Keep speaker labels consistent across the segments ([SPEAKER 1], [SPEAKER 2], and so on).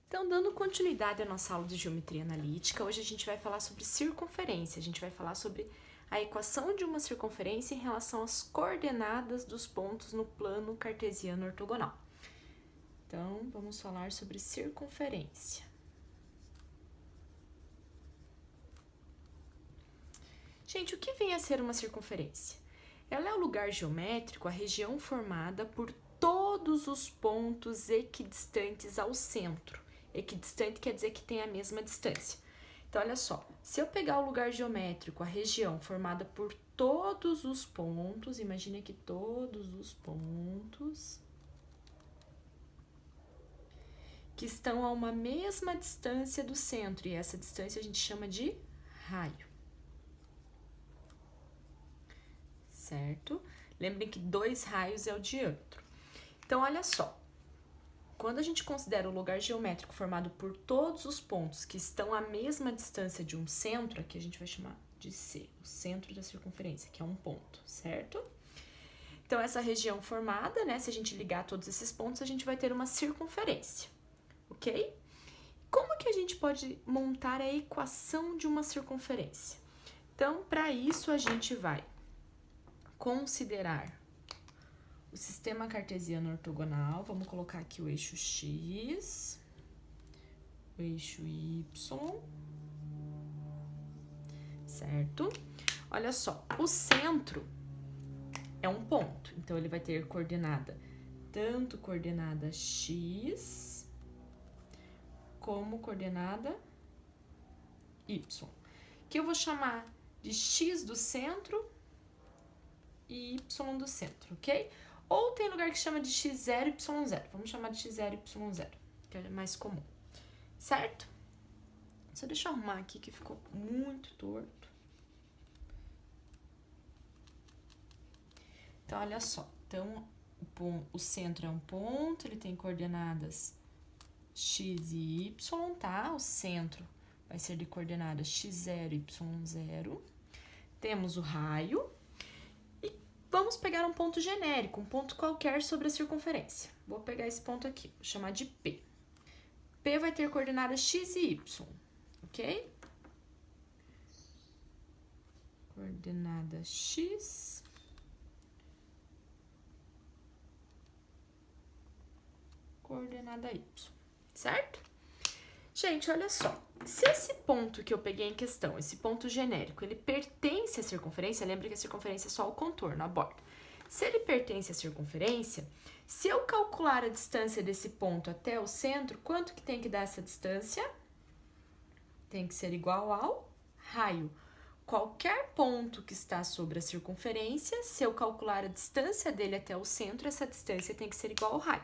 [SPEAKER 1] Então, dando continuidade à nossa aula de geometria analítica, hoje a gente vai falar sobre circunferência. A gente vai falar sobre a equação de uma circunferência em relação às coordenadas dos pontos no plano cartesiano ortogonal. Então, vamos falar sobre circunferência. Gente, o que vem a ser uma circunferência? Ela é o lugar geométrico, a região formada por todos os pontos equidistantes ao centro. Equidistante quer dizer que tem a mesma distância. Então, olha só, se eu pegar o lugar geométrico, a região formada por todos os pontos, imagine que todos os pontos que estão a uma mesma distância do centro, e essa distância a gente chama de raio. Certo? Lembrem que 2 raios é o diâmetro. Então, olha só. Quando a gente considera o lugar geométrico formado por todos os pontos que estão à mesma distância de um centro, aqui a gente vai chamar de C, o centro da circunferência, que é um ponto, certo? Então, essa região formada, né, se a gente ligar todos esses pontos, a gente vai ter uma circunferência, ok? Como que a gente pode montar a equação de uma circunferência? Então, para isso, a gente vai considerar o sistema cartesiano ortogonal. Vamos colocar aqui o eixo X, o eixo Y, certo? Olha só, o centro é um ponto, então ele vai ter coordenada, tanto coordenada X, como coordenada Y, que eu vou chamar de X do centro e Y do centro, ok? Ou tem lugar que chama de x0 e y0. Vamos chamar de x0 e y0, que é mais comum, certo? Só deixa eu arrumar aqui que ficou muito torto. Então, olha só. Então, o centro é um ponto, ele tem coordenadas x e y, tá? O centro vai ser de coordenadas x0 e y0. Temos o raio. Vamos pegar um ponto genérico, um ponto qualquer sobre a circunferência. Vou pegar esse ponto aqui, vou chamar de P. P vai ter coordenadas x e y, ok? Coordenada x. Coordenada y, certo? Gente, olha só. Se esse ponto que eu peguei em questão, esse ponto genérico, ele pertence à circunferência, lembra que a circunferência é só o contorno, a borda. Se ele pertence à circunferência, se eu calcular a distância desse ponto até o centro, quanto que tem que dar essa distância? Tem que ser igual ao raio. Qualquer ponto que está sobre a circunferência, se eu calcular a distância dele até o centro, essa distância tem que ser igual ao raio.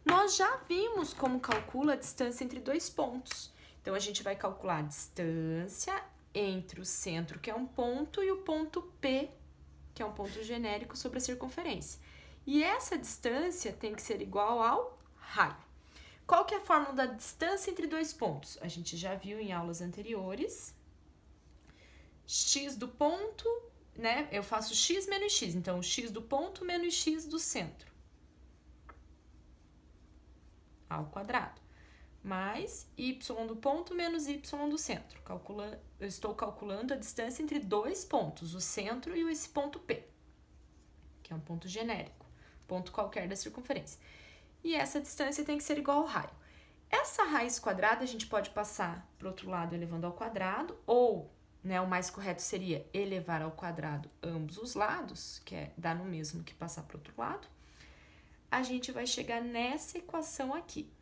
[SPEAKER 1] Nós já vimos como calcula a distância entre dois pontos. Então, a gente vai calcular a distância entre o centro, que é um ponto, e o ponto P, que é um ponto genérico sobre a circunferência. E essa distância tem que ser igual ao raio. Qual que é a fórmula da distância entre dois pontos? A gente já viu em aulas anteriores. X do ponto, né? Eu faço x menos x. Então, x do ponto menos x do centro ao quadrado, mais y do ponto menos y do centro. Eu estou calculando a distância entre dois pontos, o centro e esse ponto P, que é um ponto genérico, ponto qualquer da circunferência. E essa distância tem que ser igual ao raio. Essa raiz quadrada a gente pode passar para o outro lado elevando ao quadrado, ou, né, o mais correto seria elevar ao quadrado ambos os lados, que é dar no mesmo que passar para o outro lado. A gente vai chegar nessa equação aqui.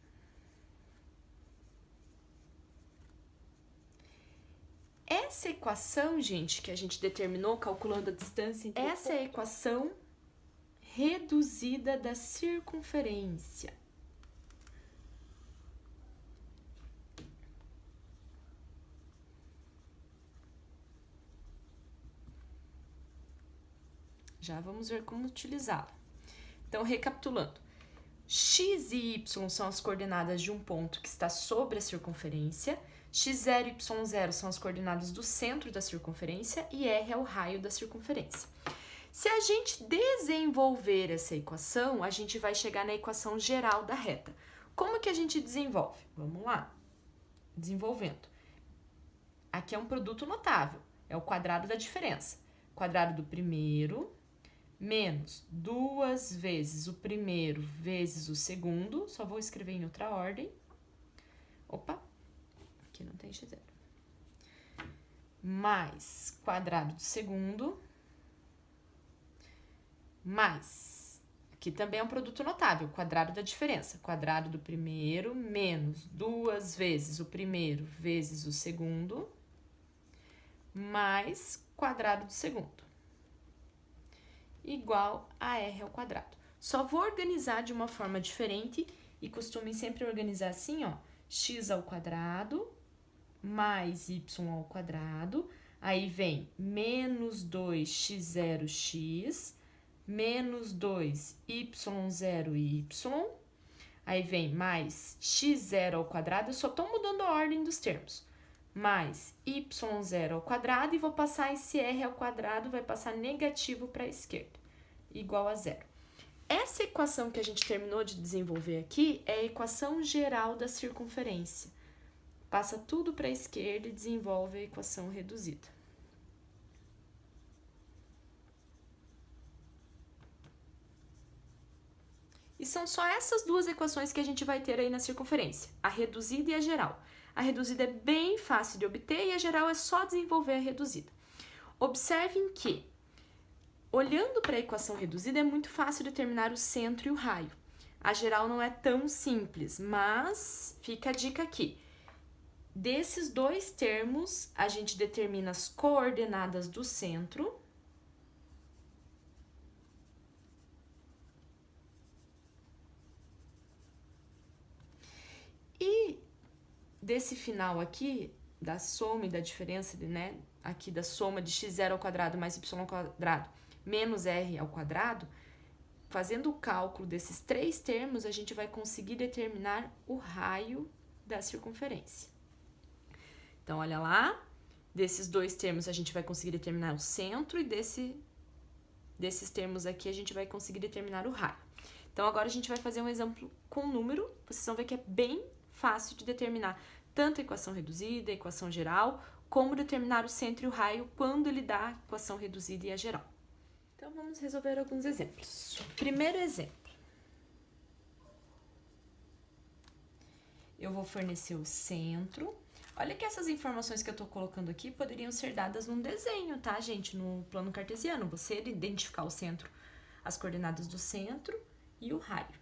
[SPEAKER 1] Essa equação, gente, que a gente determinou calculando a distância, essa é a equação reduzida da circunferência. Já vamos ver como utilizá-la. Então, recapitulando, x e y são as coordenadas de um ponto que está sobre a circunferência, x0 e y0 são as coordenadas do centro da circunferência e r é o raio da circunferência. Se a gente desenvolver essa equação, a gente vai chegar na equação geral da reta. Como que a gente desenvolve? Vamos lá. Desenvolvendo. Aqui é um produto notável. É o quadrado da diferença. Quadrado do primeiro menos 2 vezes o primeiro vezes o segundo. Só vou escrever em outra ordem. Opa, aqui não tem x0. Mais quadrado do segundo, mais, aqui também é um produto notável, quadrado da diferença. Quadrado do primeiro menos 2 vezes o primeiro vezes o segundo, mais quadrado do segundo, igual a r ao quadrado. Só vou organizar de uma forma diferente e costumem sempre organizar assim, ó, x ao quadrado mais y ao quadrado, aí vem menos 2x0x, menos 2y0y, aí vem mais x0 ao quadrado, eu só tô mudando a ordem dos termos, mais y0 ao quadrado, e vou passar esse r ao quadrado, vai passar negativo para a esquerda, igual a zero. Essa equação que a gente terminou de desenvolver aqui é a equação geral da circunferência. Passa tudo para a esquerda e desenvolve a equação reduzida. E são só essas duas equações que a gente vai ter aí na circunferência, a reduzida e a geral. A reduzida é bem fácil de obter e a geral é só desenvolver a reduzida. Observem que, olhando para a equação reduzida, é muito fácil determinar o centro e o raio. A geral não é tão simples, mas fica a dica aqui. Desses dois termos, a gente determina as coordenadas do centro e desse final aqui, da soma e da diferença, né, aqui da soma de x0 ao quadrado mais y ao quadrado menos r ao quadrado, fazendo o cálculo desses três termos, a gente vai conseguir determinar o raio da circunferência. Então, olha lá, desses dois termos a gente vai conseguir determinar o centro e desses termos aqui a gente vai conseguir determinar o raio. Então, agora a gente vai fazer um exemplo com número, vocês vão ver que é bem fácil de determinar tanto a equação reduzida, a equação geral, como determinar o centro e o raio quando ele dá a equação reduzida e a geral. Então, vamos resolver alguns exemplos. Primeiro exemplo. Eu vou fornecer o centro. Olha que essas informações que eu tô colocando aqui poderiam ser dadas num desenho, tá, gente? No plano cartesiano. Você identificar o centro, as coordenadas do centro e o raio.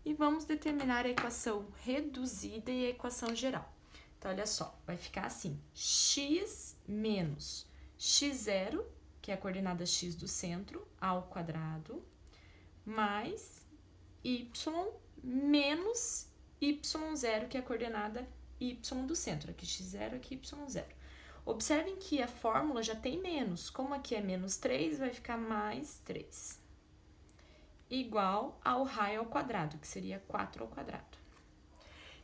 [SPEAKER 1] E vamos determinar a equação reduzida e a equação geral. Então, olha só, vai ficar assim, x menos x0, que é a coordenada x do centro, ao quadrado, mais y menos y0, que é a coordenada y do centro, aqui x0, aqui y0. Observem que a fórmula já tem menos, como aqui é menos 3, vai ficar mais 3. Igual ao raio ao quadrado, que seria 4 ao quadrado.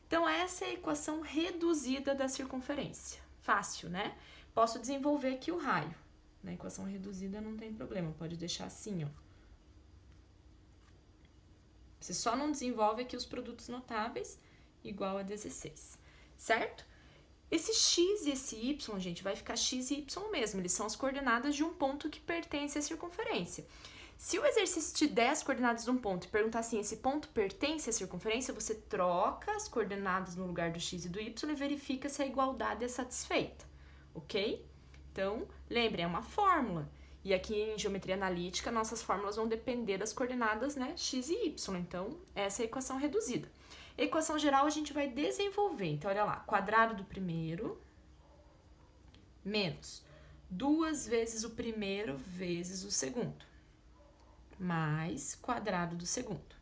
[SPEAKER 1] Então, essa é a equação reduzida da circunferência. Fácil, né? Posso desenvolver aqui o raio. Na equação reduzida não tem problema, pode deixar assim, ó. Você só não desenvolve aqui os produtos notáveis, igual a 16, certo? Esse x e esse y, gente, vai ficar x e y mesmo, eles são as coordenadas de um ponto que pertence à circunferência. Se o exercício te der as coordenadas de um ponto e perguntar assim, esse ponto pertence à circunferência, você troca as coordenadas no lugar do x e do y e verifica se a igualdade é satisfeita, ok? Então, lembrem, é uma fórmula. E aqui em geometria analítica, nossas fórmulas vão depender das coordenadas, né, x e y. Então, essa é a equação reduzida. A equação geral a gente vai desenvolver. Então, olha lá, quadrado do primeiro menos 2 vezes o primeiro vezes o segundo, mais quadrado do segundo.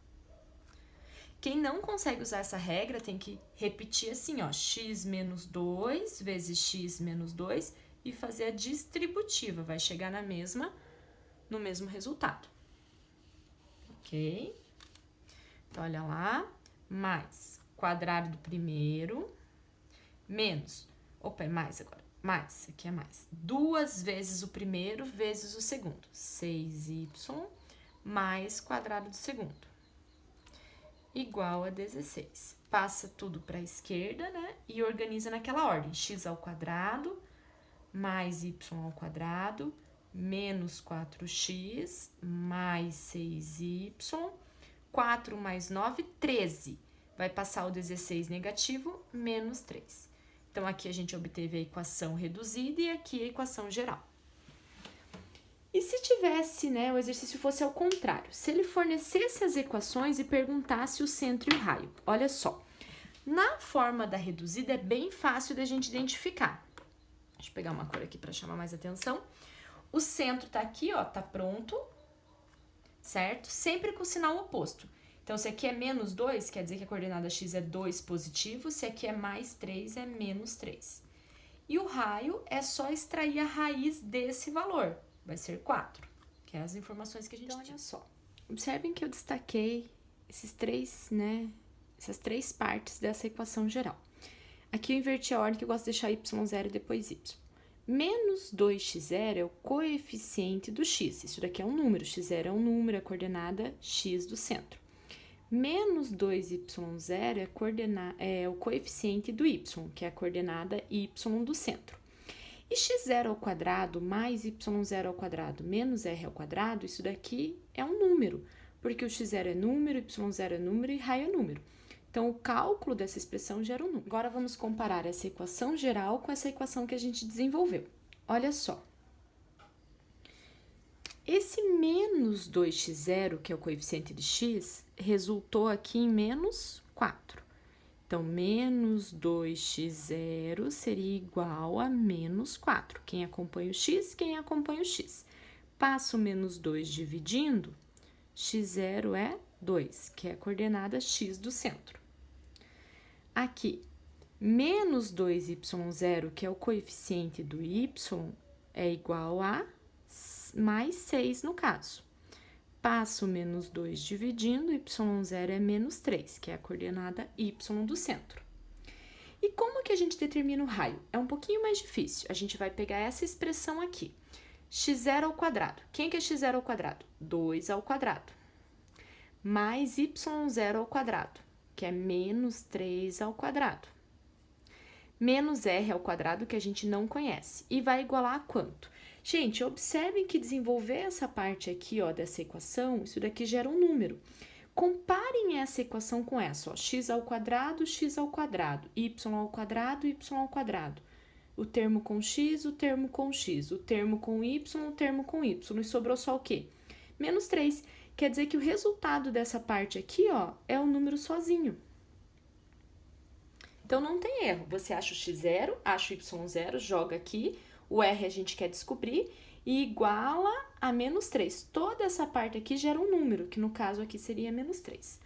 [SPEAKER 1] Quem não consegue usar essa regra tem que repetir assim, ó, x menos 2 vezes x menos 2 e fazer a distributiva, vai chegar no mesmo resultado. Ok? Então, olha lá, mais quadrado do primeiro, menos, opa, é mais agora, mais, aqui é mais, 2 vezes o primeiro vezes o segundo, 6y mais quadrado do segundo, igual a 16. Passa tudo para a esquerda, né? E organiza naquela ordem. X ao quadrado mais y ao quadrado menos 4x mais 6y. 4 mais 9, 13. Vai passar o 16 negativo, menos 3. Então, aqui a gente obteve a equação reduzida e aqui a equação geral. E se tivesse, né, o exercício fosse ao contrário, se ele fornecesse as equações e perguntasse o centro e o raio? Olha só, na forma da reduzida é bem fácil da gente identificar. Deixa eu pegar uma cor aqui para chamar mais atenção. O centro tá aqui, ó, tá pronto, certo? Sempre com o sinal oposto. Então, se aqui é menos 2, quer dizer que a coordenada x é 2 positivo, se aqui é mais 3, é menos 3. E o raio é só extrair a raiz desse valor, vai ser 4, que é as informações que a gente tem. Olha só, observem que eu destaquei esses três, né, essas três partes dessa equação geral. Aqui eu inverti a ordem que eu gosto de deixar y0 e depois y. Menos 2x0 é o coeficiente do x, isso daqui é um número, x0 é um número, a coordenada x do centro. Menos 2y0 é o coeficiente do y, que é a coordenada y do centro. E x0 ao quadrado mais y0 ao quadrado menos r ao quadrado, isso daqui é um número, porque o x0 é número, y0 é número e raio é número. Então, o cálculo dessa expressão gera um número. Agora, vamos comparar essa equação geral com essa equação que a gente desenvolveu. Olha só. Esse menos 2x0, que é o coeficiente de x, resultou aqui em menos 4. Então, menos 2x0 seria igual a menos 4. Quem acompanha o x, quem acompanha o x. Passa o menos 2 dividindo, x0 é 2, que é a coordenada x do centro. Aqui, menos 2y0, que é o coeficiente do y, é igual a mais 6 no caso. Passo menos 2 dividindo, y0 é menos 3, que é a coordenada y do centro. E como que a gente determina o raio? É um pouquinho mais difícil. A gente vai pegar essa expressão aqui. x0 ao quadrado. Quem que é x0 ao quadrado? 2 ao quadrado. Mais y0 ao quadrado, que é menos 3 ao quadrado. Menos r ao quadrado, que a gente não conhece. E vai igualar a quanto? Gente, observem que desenvolver essa parte aqui, ó, dessa equação, isso daqui gera um número. Comparem essa equação com essa, ó, x ao quadrado, y ao quadrado, y ao quadrado. O termo com x, o termo com x, o termo com y, o termo com y. E sobrou só o quê? Menos 3. Quer dizer que o resultado dessa parte aqui, ó, é o número sozinho. Então, não tem erro. Você acha o x0, acha o y0, joga aqui. O r a gente quer descobrir e iguala a menos 3. Toda essa parte aqui gera um número, que no caso aqui seria menos 3.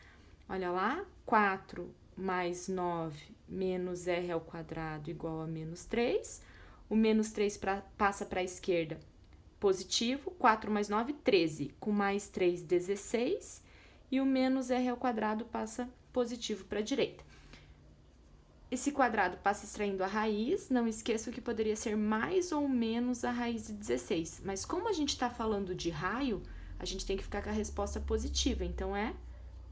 [SPEAKER 1] Olha lá, 4 mais 9 menos r ao quadrado igual a menos 3. O menos 3 passa para a esquerda, positivo. 4 mais 9, 13. Com mais 3, 16. E o menos r ao quadrado passa positivo para a direita. Esse quadrado passa extraindo a raiz, não esqueça que poderia ser mais ou menos a raiz de 16. Mas como a gente está falando de raio, a gente tem que ficar com a resposta positiva, então é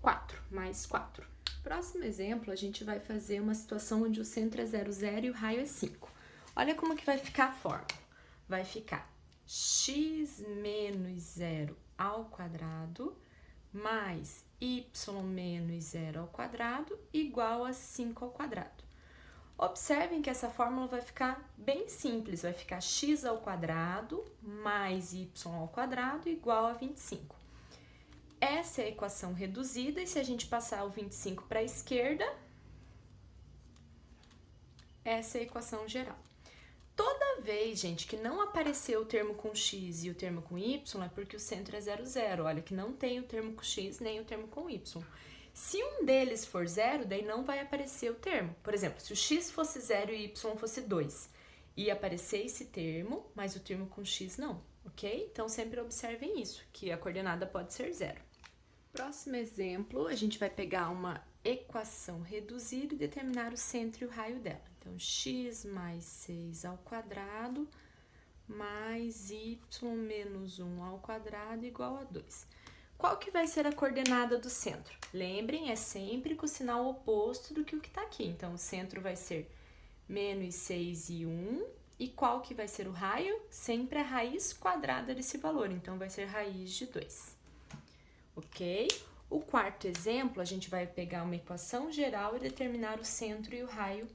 [SPEAKER 1] 4, mais 4. Próximo exemplo, a gente vai fazer uma situação onde o centro é 0, 0 e o raio é 5. Olha como que vai ficar a forma. Vai ficar x menos 0 ao quadrado mais y menos 0 ao quadrado igual a 5 ao quadrado. Observem que essa fórmula vai ficar bem simples, vai ficar x ao quadrado mais y ao quadrado igual a 25. Essa é a equação reduzida e se a gente passar o 25 para a esquerda, essa é a equação geral. Toda vez, gente, que não apareceu o termo com x e o termo com y, é porque o centro é 0, 0. Olha que não tem o termo com x nem o termo com y. Se um deles for 0, daí não vai aparecer o termo. Por exemplo, se o x fosse 0 e o y fosse 2, ia aparecer esse termo, mas o termo com x não, ok? Então, sempre observem isso, que a coordenada pode ser 0. Próximo exemplo, a gente vai pegar uma equação reduzida e determinar o centro e o raio dela. Então, x mais 6 ao quadrado mais y menos 1 ao quadrado igual a 2. qual que vai ser a coordenada do centro? Lembrem, é sempre com o sinal oposto do que o que está aqui. Então, o centro vai ser menos 6 e 1. E qual que vai ser o raio? Sempre a raiz quadrada desse valor. Então, vai ser raiz de 2. Ok? O quarto exemplo, a gente vai pegar uma equação geral e determinar o centro e o raio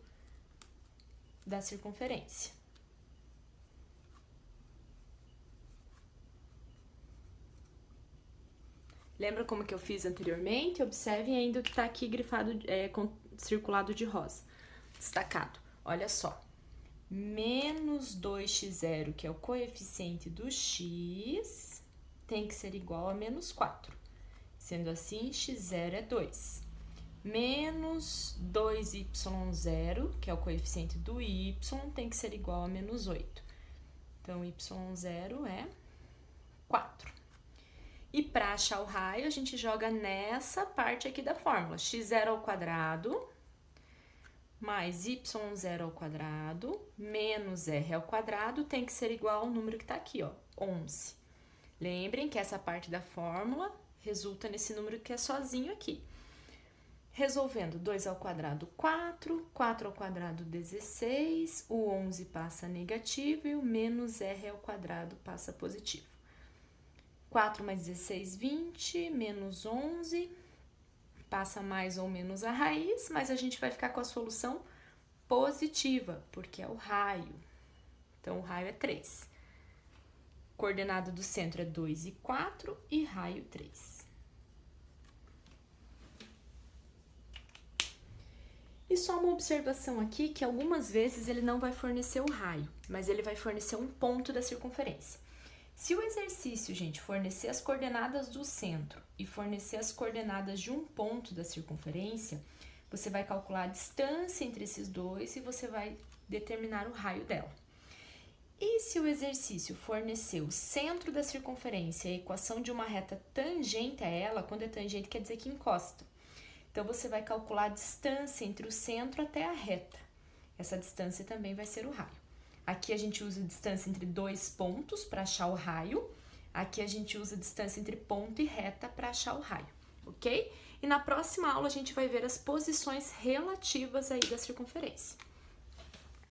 [SPEAKER 1] da circunferência. Lembra como que eu fiz anteriormente? Observem ainda o que está aqui grifado, circulado de rosa, destacado. Olha só, menos 2x0, que é o coeficiente do x, tem que ser igual a menos 4. Sendo assim, x0 é 2. Menos 2y0, que é o coeficiente do y, tem que ser igual a menos 8. Então, y0 é 4. E para achar o raio, a gente joga nessa parte aqui da fórmula. x0 ao quadrado mais y0 ao quadrado menos r ao quadrado tem que ser igual ao número que está aqui, ó, 11. Lembrem que essa parte da fórmula resulta nesse número que é sozinho aqui. Resolvendo, 2 ao quadrado, 4, 4 ao quadrado, 16, o 11 passa negativo e o menos r ao quadrado passa positivo. 4 mais 16, 20, menos 11, passa mais ou menos a raiz, mas a gente vai ficar com a solução positiva, porque é o raio. Então, o raio é 3. Coordenada do centro é 2 e 4 e raio 3. E só uma observação aqui, que algumas vezes ele não vai fornecer o raio, mas ele vai fornecer um ponto da circunferência. Se o exercício, gente, fornecer as coordenadas do centro e fornecer as coordenadas de um ponto da circunferência, você vai calcular a distância entre esses dois e você vai determinar o raio dela. E se o exercício fornecer o centro da circunferência e a equação de uma reta tangente a ela, quando é tangente quer dizer que encosta. Então, você vai calcular a distância entre o centro até a reta. Essa distância também vai ser o raio. Aqui a gente usa a distância entre dois pontos para achar o raio. Aqui a gente usa a distância entre ponto e reta para achar o raio, ok? E na próxima aula a gente vai ver as posições relativas aí da circunferência.